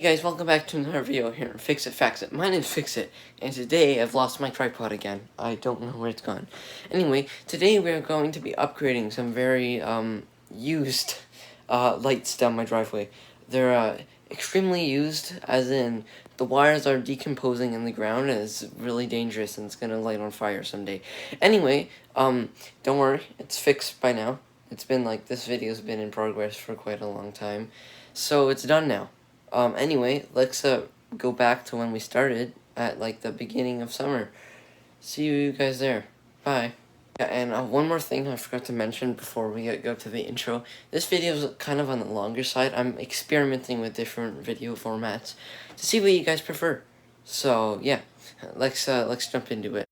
Hey guys, welcome back to another video here on Fix It Fax It. My name's Fix It, and today I've lost my tripod again. I don't know where it's gone. Anyway, today we're going to be upgrading some very used lights down my driveway. They're extremely used, as in the wires are decomposing in the ground and it's really dangerous and it's gonna light on fire someday. Anyway, don't worry, it's fixed by now. It's been like, this video's been in progress for quite a long time, so it's done now. Anyway, let's go back to when we started at like the beginning of summer. See you guys there. Bye. Yeah, and one more thing I forgot to mention before we go to the intro. This video is kind of on the longer side. I'm experimenting with different video formats to see what you guys prefer. So yeah, let's jump into it.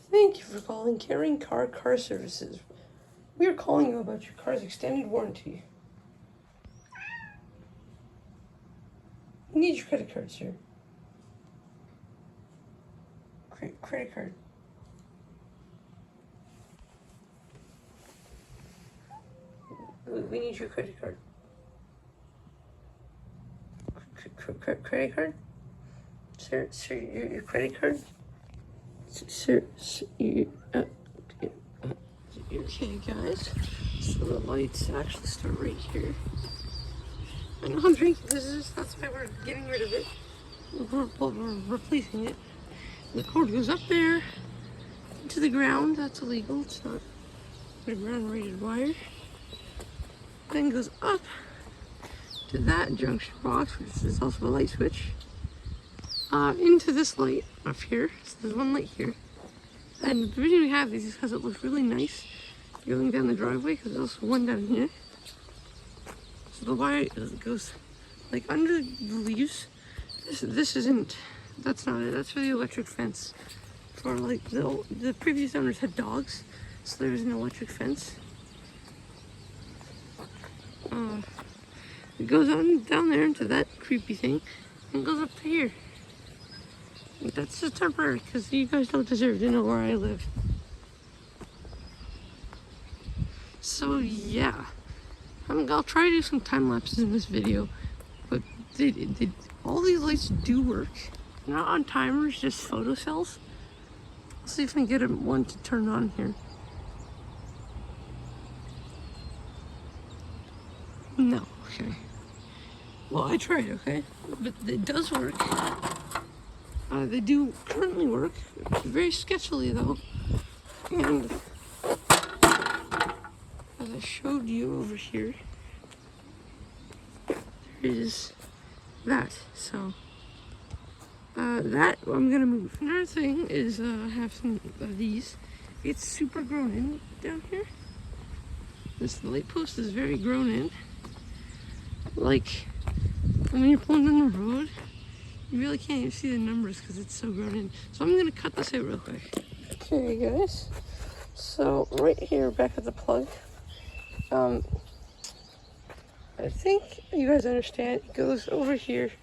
Thank you for calling Caring Car Services. We are calling you about your car's extended warranty. We need your credit card, sir. Credit card. We need your credit card. Credit card? Sir, your credit card? Sir, you, okay, guys. So the lights actually start right here. I know I'm drinking that's why we're getting rid of it. We're replacing it. The cord goes up there into the ground. That's illegal. It's not a ground rated wire. Then goes up to that junction box, which is also a light switch, into this light up here. So there's one light here. And the reason we have these is because it looks really nice going down the driveway, because there's also one down here. So the wire goes like under the leaves. This isn't, that's not it. That's for the electric fence. For like the previous owners had dogs, so there's an electric fence. It goes on down there into that creepy thing and goes up to here. That's just temporary, because you guys don't deserve to know where I live. So yeah, I'll try to do some time lapses in this video, but all these lights do work. Not on timers, just photo cells. Let's see if I can get one to turn on here. No, okay. Well, I tried, okay? But it does work. They do currently work, very sketchily though. And as I showed you over here, there is that. So that I'm gonna move. Another thing is I have some of these. It's super grown in down here. This light post is very grown in. Like when you're pulling down the road, you really can't even see the numbers because it's so grown in. So I'm gonna cut this out real quick. Okay guys, so right here back at the plug, I think you guys understand, it goes over here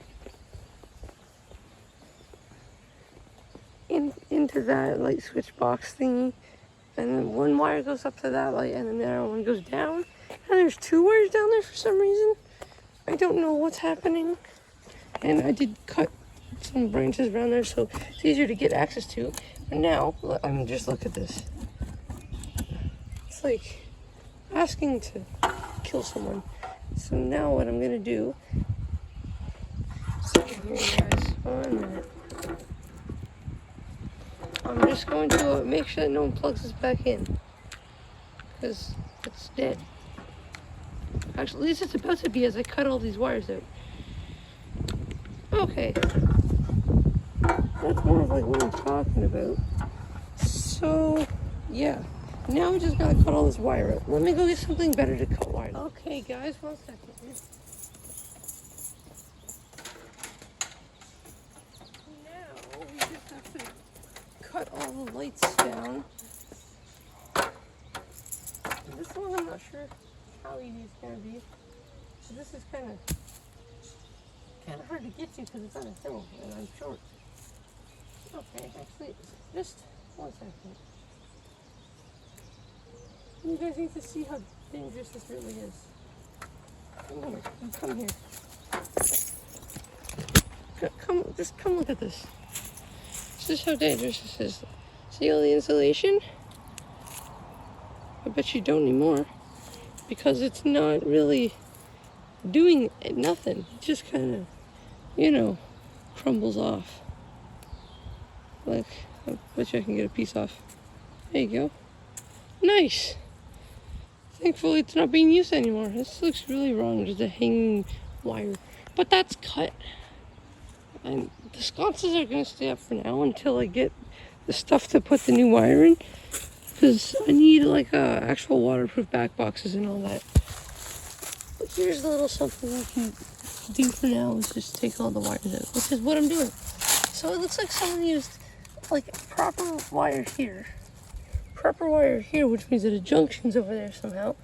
into that light switch box thingy, and then one wire goes up to that light and then the other one goes down, and there's two wires down there for some reason. I don't know what's happening, and I did cut some branches around there so it's easier to get access to. And now, I mean, just look at this. It's like asking to kill someone. So now what I'm gonna do, here guys, 1 minute. I'm just going to make sure that no one plugs this back in, because it's dead. Actually, at least it's about to be as I cut all these wires out. Okay. That's more of like what I'm talking about. So, yeah. Now we just gotta cut all this wire out. Let me go get something better to cut wire. Okay, guys, 1 second. Now we just have to cut all the lights down not sure how easy it's gonna be. So this is kind of hard to get to because it's on a hill and I'm short. Okay, actually, just 1 second. You guys need to see how dangerous this really is. Come here. Just come look at this. This is how dangerous this is. See all the insulation? I bet you don't anymore because it's not really doing nothing. It just kind of, you know, crumbles off. Like, I bet you I can get a piece off. There you go. Nice. Thankfully, it's not being used anymore. This looks really wrong, just a hanging wire. But that's cut. And the sconces are going to stay up for now until I get the stuff to put the new wire in. Because I need, like, actual waterproof back boxes and all that. But here's a little something we can do for now is just take all the wires out, which is what I'm doing. So it looks like someone used, like, proper wire here. Proper wire here, which means that a junction's over there somehow.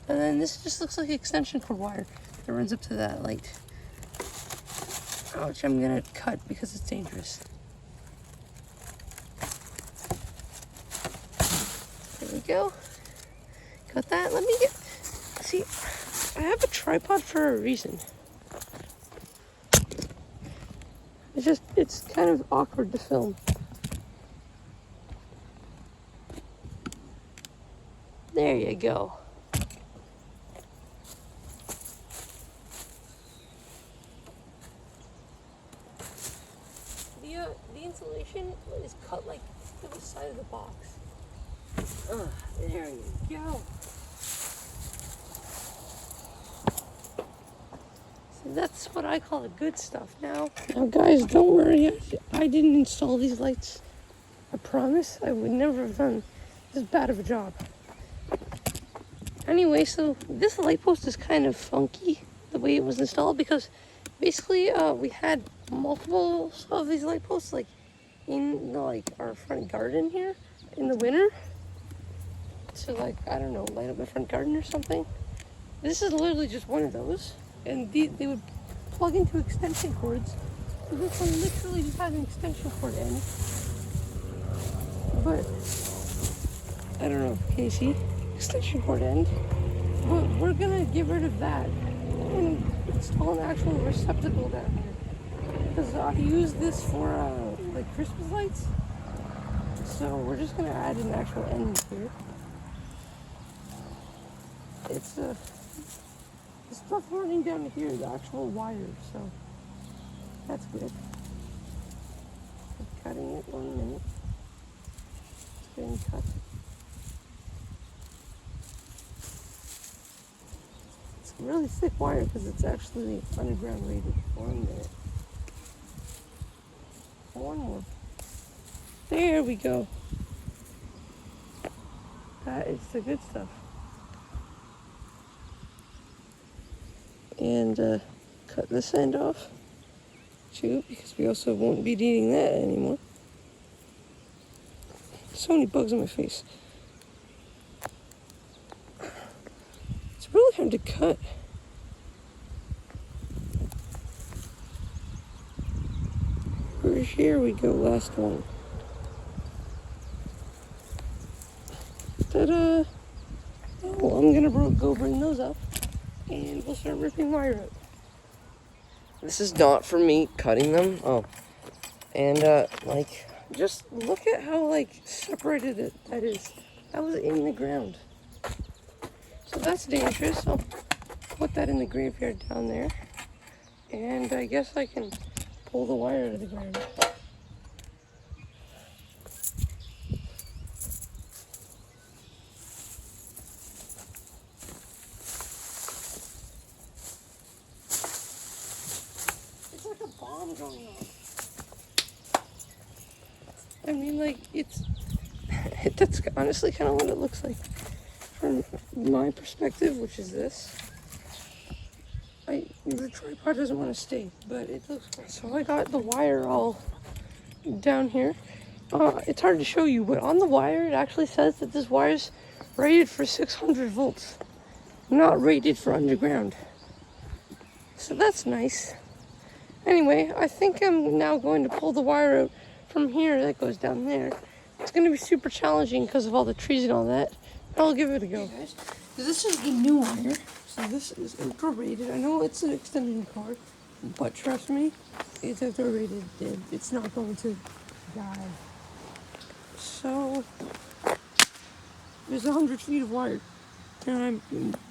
And then this just looks like extension cord wire that runs up to that light. Which I'm gonna cut because it's dangerous. There we go. Cut that. Let me get. See, I have a tripod for a reason. It's kind of awkward to film. There you go. The insulation is cut like to the side of the box. There you go. So that's what I call the good stuff now. Now guys, don't worry. I didn't install these lights. I promise. I would never have done this bad of a job. Anyway, so this light post is kind of funky the way it was installed because basically we had multiple of these light posts like in like our front garden here in the winter to like, I don't know, light up my front garden or something. This is literally just one of those, and they would plug into extension cords. So this one literally just has an extension cord end, but I don't know, can you see? Extension cord end. But we're gonna get rid of that and install an actual receptacle down here because I use this for like Christmas lights, so we're just gonna add an actual end here. It's the stuff running down here, the actual wire, so that's good. I'm cutting it 1 minute. It's getting cut. Really thick wire because it's actually underground rated. 1 minute. One more. There we go. That is the good stuff. And cut this end off too because we also won't be needing that anymore. So many bugs on my face. It's really hard to cut. Here we go, last one. Ta-da! Oh, I'm gonna go bring those up, and we'll start ripping wire up. This is not for me cutting them. Oh, and like, Just look at how like separated that is. That was in the ground. So that's dangerous. I'll put that in the graveyard down there. And I guess I can pull the wire out of the ground. It's like a bomb going on. I mean, like, that's honestly kind of what it looks like from my perspective, which is this. The tripod doesn't want to stay, but it looks good. So I got the wire all down here. It's hard to show you, but on the wire, it actually says that this wire is rated for 600 volts. not rated for underground. So that's nice. Anyway, I think I'm now going to pull the wire out from here that goes down there. It's going to be super challenging because of all the trees and all that. I'll give it a go. Hey guys, this is the new wire. So this is outdoor rated. I know it's an extended cord, but trust me, it's outdoor rated and it's not going to die. So there's 100 feet of wire. And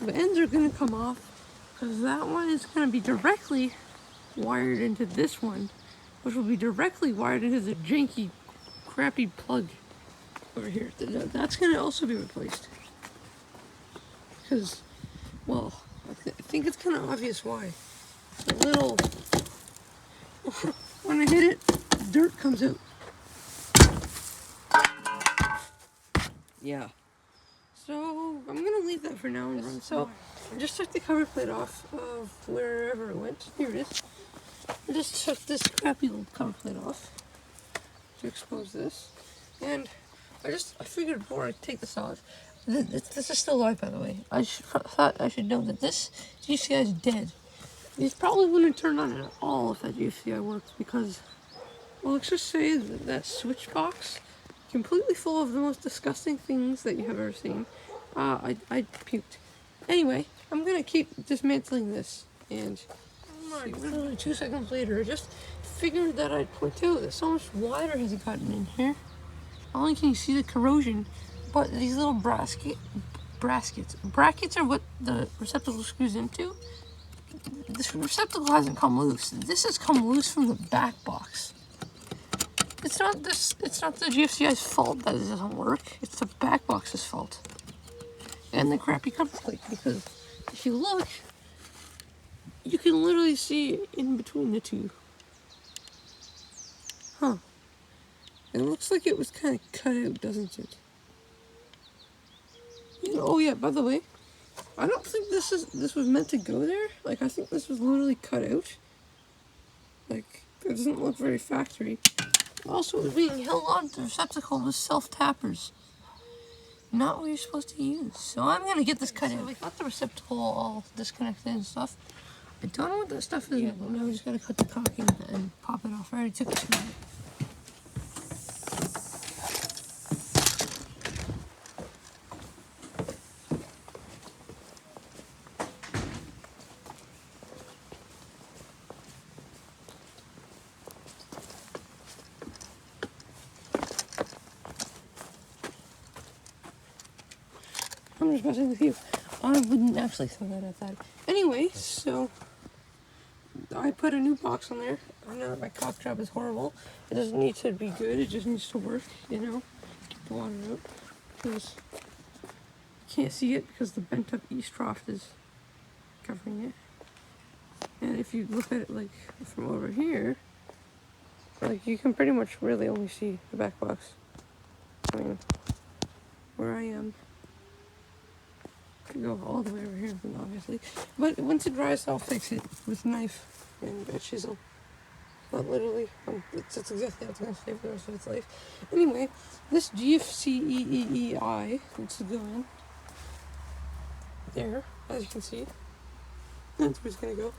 the ends are going to come off because that one is going to be directly wired into this one, which will be directly wired into the janky, crappy plug over here. That's going to also be replaced. Because, well, I think it's kind of obvious why. A little, when I hit it, dirt comes out. Yeah. So I'm gonna leave that for now and run. So I just took the cover plate off of wherever it went. Here it is. I just took this crappy little cover plate off to expose this, and I figured before I take this off, this is still live, by the way. I thought I should know that this GFCI is dead. These probably wouldn't turn on at all if that GFCI worked because, well, let's just say that switch box, completely full of the most disgusting things that you have ever seen. I puked. Anyway, I'm gonna keep dismantling this, and literally 2 seconds later, I just figured that I'd point out that so much water has gotten in here. Not only can you see the corrosion, but these little brackets are what the receptacle screws into. This receptacle hasn't come loose. This has come loose from the back box. It's not the GFCI's fault that it doesn't work. It's the back box's fault. And the crappy cover plate, because if you look, you can literally see in between the two. Huh. It looks like it was kind of cut out, doesn't it? Oh yeah, by the way, I don't think this was meant to go there. Like, I think this was literally cut out. Like, it doesn't look very factory. Also, it was being held on to the receptacle with self-tappers. Not what you're supposed to use. So I'm gonna get this cut out. I got the receptacle all disconnected and stuff. I don't know what that stuff is yet, but now we just gotta cut the cocking and pop it off. I already took it to it. I'm just messing with you. I wouldn't actually throw that at that. Anyway, so I put a new box on there. I know that my cock job is horrible. It doesn't need to be good. It just needs to work, you know. Keep the water out. Because you can't see it because the bent up east trough is covering it. And if you look at it like from over here, like you can pretty much really only see the back box. I mean, where I am. Go all the way over here, obviously. But once it dries, I'll fix it with a knife and a chisel. Not literally. That's exactly how it's going to stay for the rest of its life. Anyway, this GFCEEI needs to go in there, as you can see. That's where it's going to go.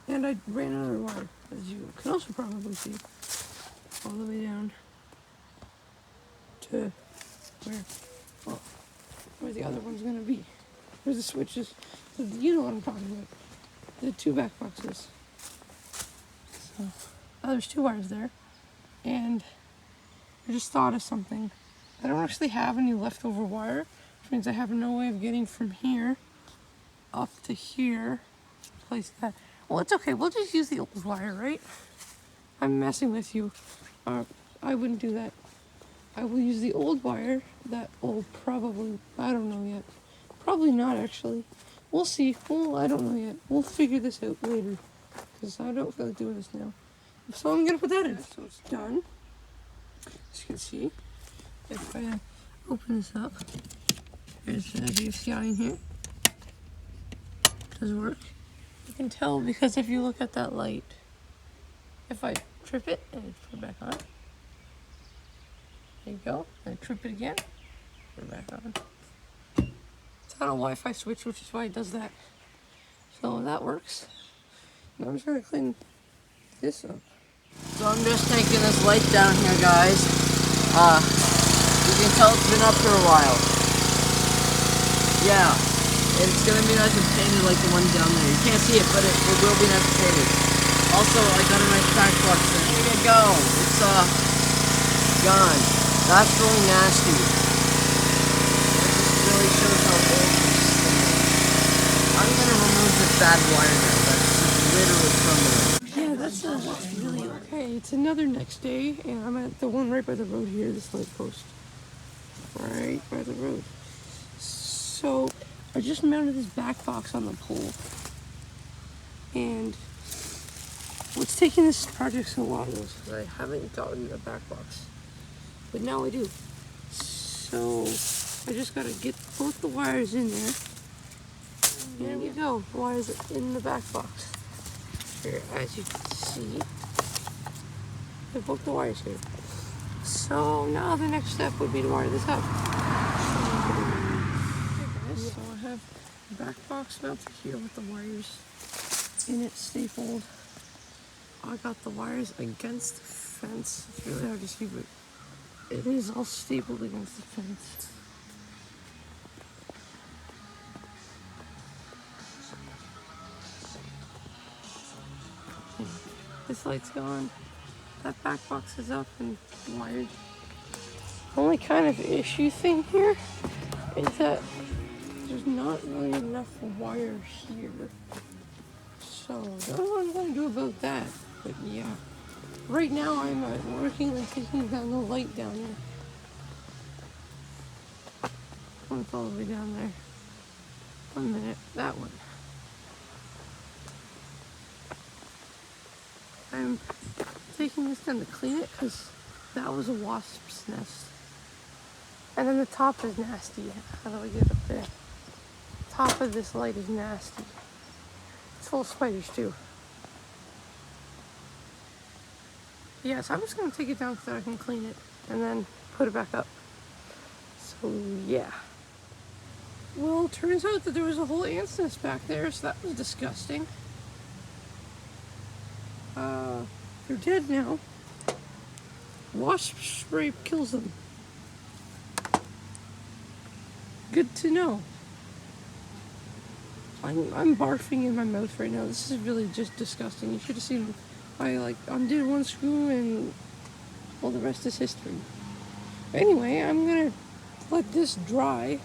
And I ran another wire, as you can also probably see, all the way down to where, well, where the other one's gonna be. Where the switches, you know what I'm talking about. The two back boxes. So, there's 2 wires there. And I just thought of something. I don't actually have any leftover wire, which means I have no way of getting from here up to here. Place that. Well, it's okay. We'll just use the old wire, right? I'm messing with you. I wouldn't do that. I will use the old wire that will probably, I don't know yet. Probably not, actually. We'll see. Well, I don't know yet. We'll figure this out later. Because I don't feel like doing this now. So I'm going to put that in. So it's done. As you can see, if I open this up, there's a GFCI in here. It does work. You can tell because if you look at that light, if I trip it and put it back on, there you go. I trip it again, put it back on. not a Wi-Fi switch, which is why it does that. So that works. Now I'm just gonna clean this up. So I'm just taking this light down here, guys. You can tell it's been up for a while. Yeah, it's gonna be nice and painted like the one down there. You can't see it, but it will be nice and painted. Also, I got a nice back box there. Here you go. It's gone. That's really nasty. This really shows how old this thing is. I'm gonna remove this bad wire now. That's just literally crumbling. Yeah, that's really okay. It's another next day, and I'm at the one right by the road here, this light post. Right by the road. So, I just mounted this back box on the pole. And what's taking this project so long is because I haven't gotten a back box. But now I do. So, I just gotta get both the wires in there. There we go. The wires are in the back box. Here, as you can see, I booked the wires here. So now the next step would be to wire this up. Okay guys, so I have the back box mounted here with the wires in it stapled. I got the wires against the fence. It's really hard to see, but it is all stapled against the fence. This light's gone. That back box is up and wired. Only kind of issue thing here is that there's not really enough wire here. So I don't know what I'm gonna do about that. But yeah. Right now I'm working on taking down the light down there. It's all the way down there. 1 minute. That one. I'm taking this down to clean it because that was a wasp's nest. And then the top is nasty. How do I get up there? Top of this light is nasty. It's full of spiders too. Yeah, so I'm just gonna take it down so I can clean it and then put it back up. So yeah. Well, it turns out that there was a whole ant's nest back there, so that was disgusting. They're dead now. Wasp spray kills them. Good to know. I'm barfing in my mouth right now. This is really just disgusting. You should have seen I undid one screw and all the rest is history. Anyway, I'm gonna let this dry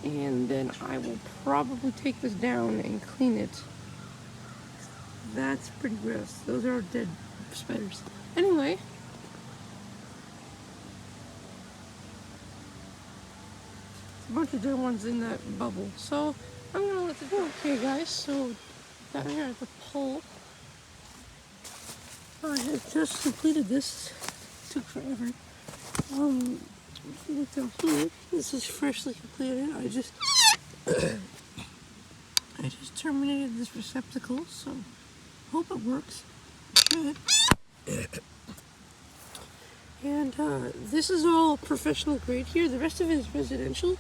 and then I will probably take this down and clean it. That's pretty gross. Those are dead spiders. Anyway. A bunch of dead ones in that bubble. So I'm gonna let it go. Okay guys, so down here at the pole, I have just completed this. It took forever. Look down here. This is freshly completed. I just terminated this receptacle, so hope it works. It should. And this is all professional grade here. The rest of it is residential,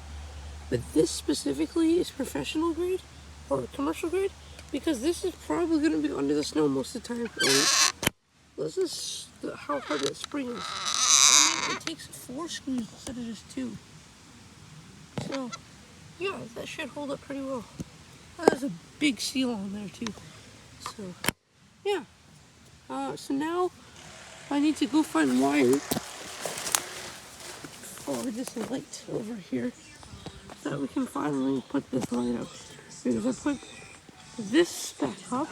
but this specifically is professional grade or commercial grade because this is probably going to be under the snow most of the time. This is how hard that spring is. I mean, it takes 4 screws instead of just 2. So, yeah, that should hold up pretty well. There's a big seal on there too. So, yeah. So now I need to go find wire for this light over here so that we can finally put this light up. Because I put this back up.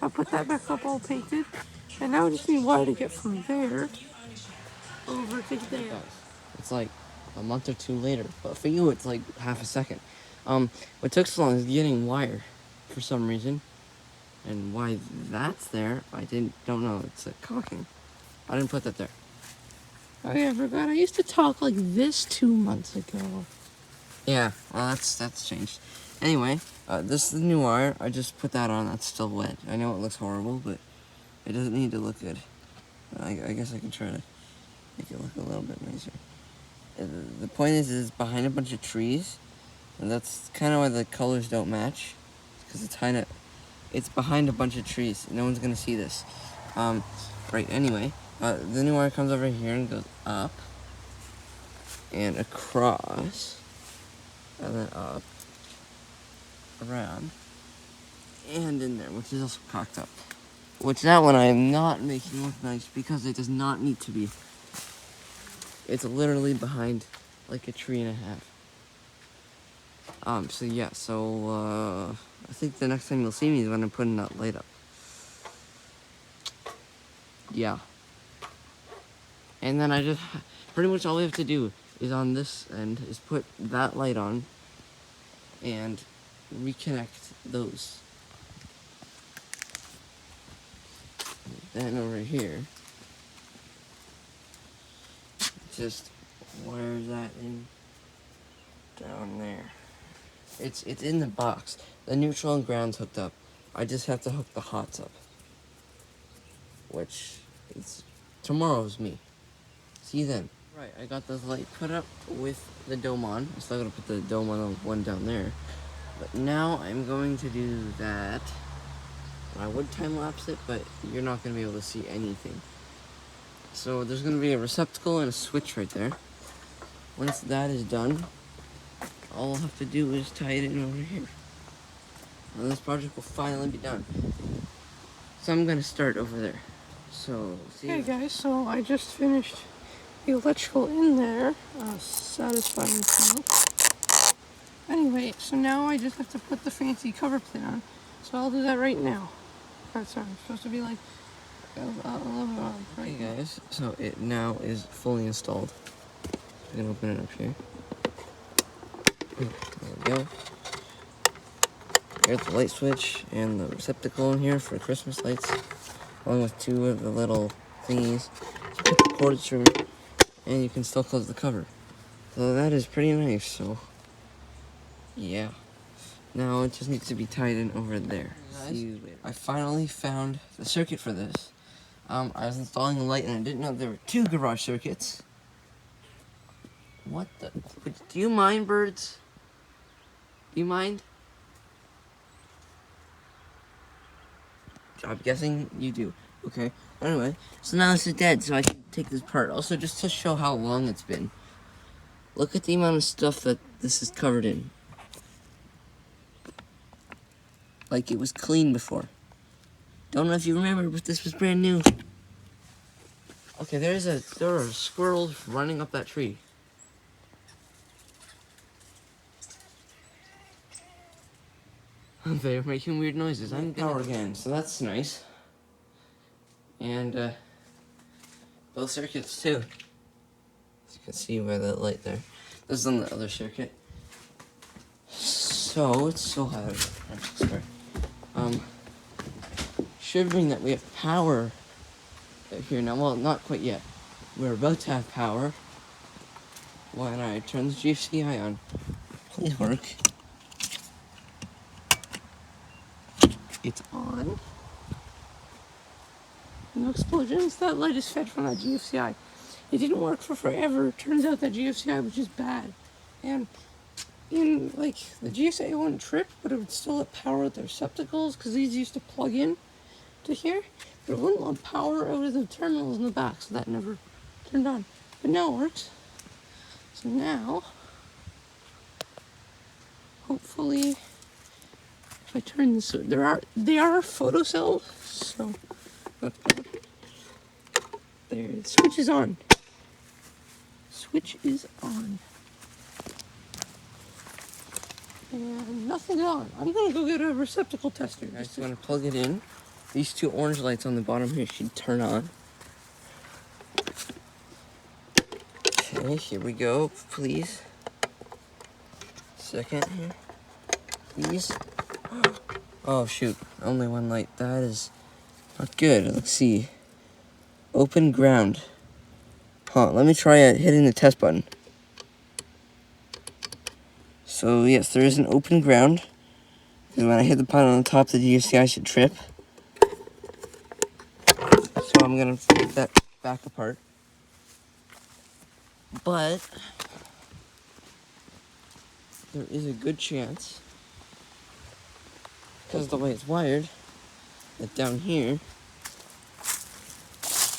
I put that back up all painted. And now I just need wire to get from there over to there. It's like a month or 2 later, but for you it's like half a second. What took so long is getting wire for some reason. And why that's there, I don't know. It's a caulking. I didn't put that there. Oh yeah, I forgot. I used to talk like this 2 months ago. Yeah, well that's changed. Anyway, this is the new wire. I just put that on. That's still wet. I know it looks horrible, but it doesn't need to look good. I guess I can try to make it look a little bit nicer. The point is it's behind a bunch of trees, and that's kind of why the colors don't match, because it's behind a bunch of trees. No one's gonna see this. Right. Anyway, the new wire comes over here and goes up and across, and then up, around, and in there, which is also cocked up. Which that one I am not making look nice because it does not need to be. It's literally behind like a tree and a half. So yeah, I think the next time you'll see me is when I'm putting that light up. Yeah. And then pretty much all we have to do is on this end is put that light on and reconnect those. Then over here, just wire that in down there. It's in the box. The neutral and ground's hooked up. I just have to hook the hots up. Which is tomorrow's me. See you then. Right, I got this light put up with the dome on. I'm still gonna put the dome on the one down there. But now I'm going to do that. I would time lapse it, but you're not gonna be able to see anything. So there's gonna be a receptacle and a switch right there. Once that is done, all I'll have to do is tie it in over here. And this project will finally be done. So I'm gonna start over there. So, see you. Okay guys, so I just finished the electrical in there, satisfying myself. Anyway, so now I just have to put the fancy cover plate on. So I'll do that right now. That's supposed to be like Okay guys, so it now is fully installed. I'm gonna open it up here. There we go. Here's the light switch and the receptacle in here for Christmas lights, along with two of the little thingies. You put the cords through, and you can still close the cover. So that is pretty nice. So yeah, now it just needs to be tied in over there. See you later. I finally found the circuit for this. I was installing the light and I didn't know there were two garage circuits. What the? Do you mind, birds? Do you mind? I'm guessing you do. Okay. Anyway, so now this is dead, so I can take this apart. Also, just to show how long it's been. Look at the amount of stuff that this is covered in. Like it was clean before. Don't know if you remember, but this was brand new. Okay, there are squirrels running up that tree. They're making weird noises. I'm power again, so that's nice. And both circuits too. As you can see by that light there. This is on the other circuit. So it's so hot. I'm so sorry. Shivering that we have power here now. Well, not quite yet. We're about to have power when I turn the GFCI on. Please work. It's on. No explosions. That light is fed from that GFCI. It didn't work for forever. Turns out that GFCI was just bad. And in like the GFCI wouldn't trip, but it would still let power out the receptacles because these used to plug in to here. But it wouldn't let power out of the terminals in the back, so that never turned on. But now it works. So now, hopefully, if I turn this, they are photocells, so there, the switch is on. Switch is on. And nothing's on. I'm gonna go get a receptacle tester. I just want to plug it in. These two orange lights on the bottom here should turn on. Okay, here we go, please. Second here, please. Oh shoot, only one light. That is not good. Let's see. Open ground. Huh, let me try hitting the test button. So yes, there is an open ground. Because when I hit the button on the top, the GFCI should trip. So I'm gonna take that back apart. But there is a good chance, because the way it's wired, that down here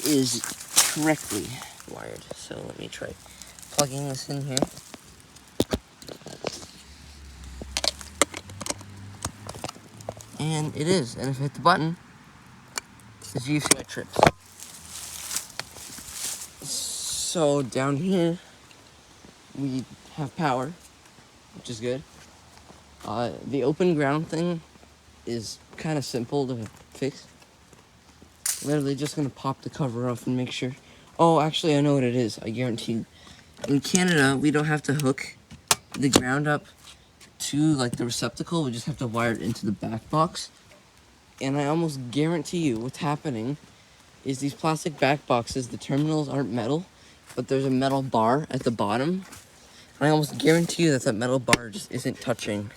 is correctly wired. So let me try plugging this in here. And it is. And if I hit the button, as you see, it trips. So down here, we have power, which is good. The open ground thing is kind of simple to fix. Literally just gonna pop the cover off and make sure. Oh, actually, I know what it is. I guarantee. In Canada, we don't have to hook the ground up to like the receptacle. We just have to wire it into the back box. And I almost guarantee you what's happening is these plastic back boxes, the terminals aren't metal, but there's a metal bar at the bottom. And I almost guarantee you that that metal bar just isn't touching,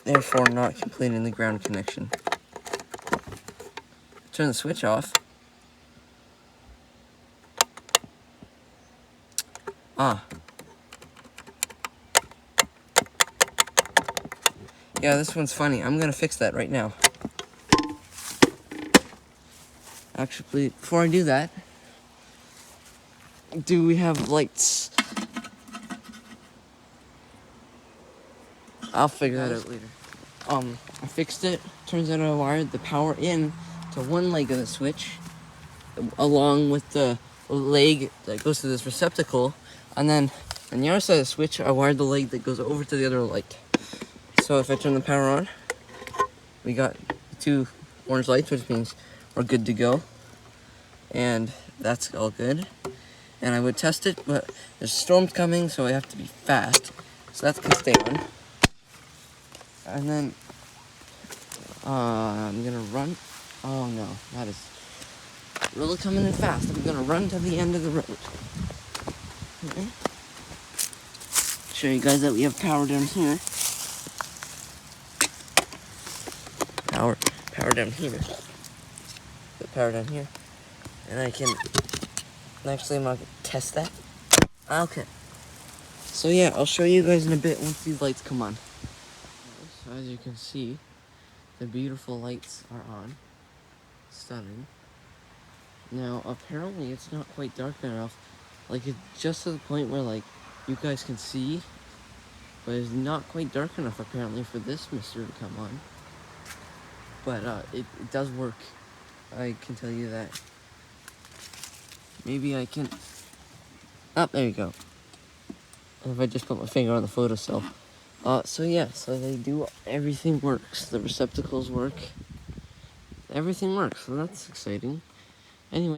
therefore not completing the ground connection. Turn the switch off. Yeah, this one's funny. I'm gonna fix that right now. Actually, before I do that, do we have lights? I'll figure that out later. I fixed it. Turns out I wired the power in to one leg of the switch, along with the leg that goes to this receptacle, and then on the other side of the switch, I wired the leg that goes over to the other light. So if I turn the power on, we got 2 orange lights, which means we're good to go. And that's all good. And I would test it, but there's storms coming, so I have to be fast. So that's gonna stay on. And then I'm gonna run. Oh no, that is really coming in fast. I'm gonna run to the end of the road. Okay. Show you guys that we have power down here. Power down here. The power down here. And I can actually, I'm gonna test that. Okay. So yeah, I'll show you guys in a bit once these lights come on. So as you can see, the beautiful lights are on. Stunning. Now, apparently it's not quite dark enough. Like, it's just to the point where, like, you guys can see, but it's not quite dark enough, apparently, for this mister to come on. But, it does work. I can tell you that. Maybe I can... Oh, there you go. If I just put my finger on the photocell. So yeah, so they do, everything works. The receptacles work. Everything works, so that's exciting. Anyway.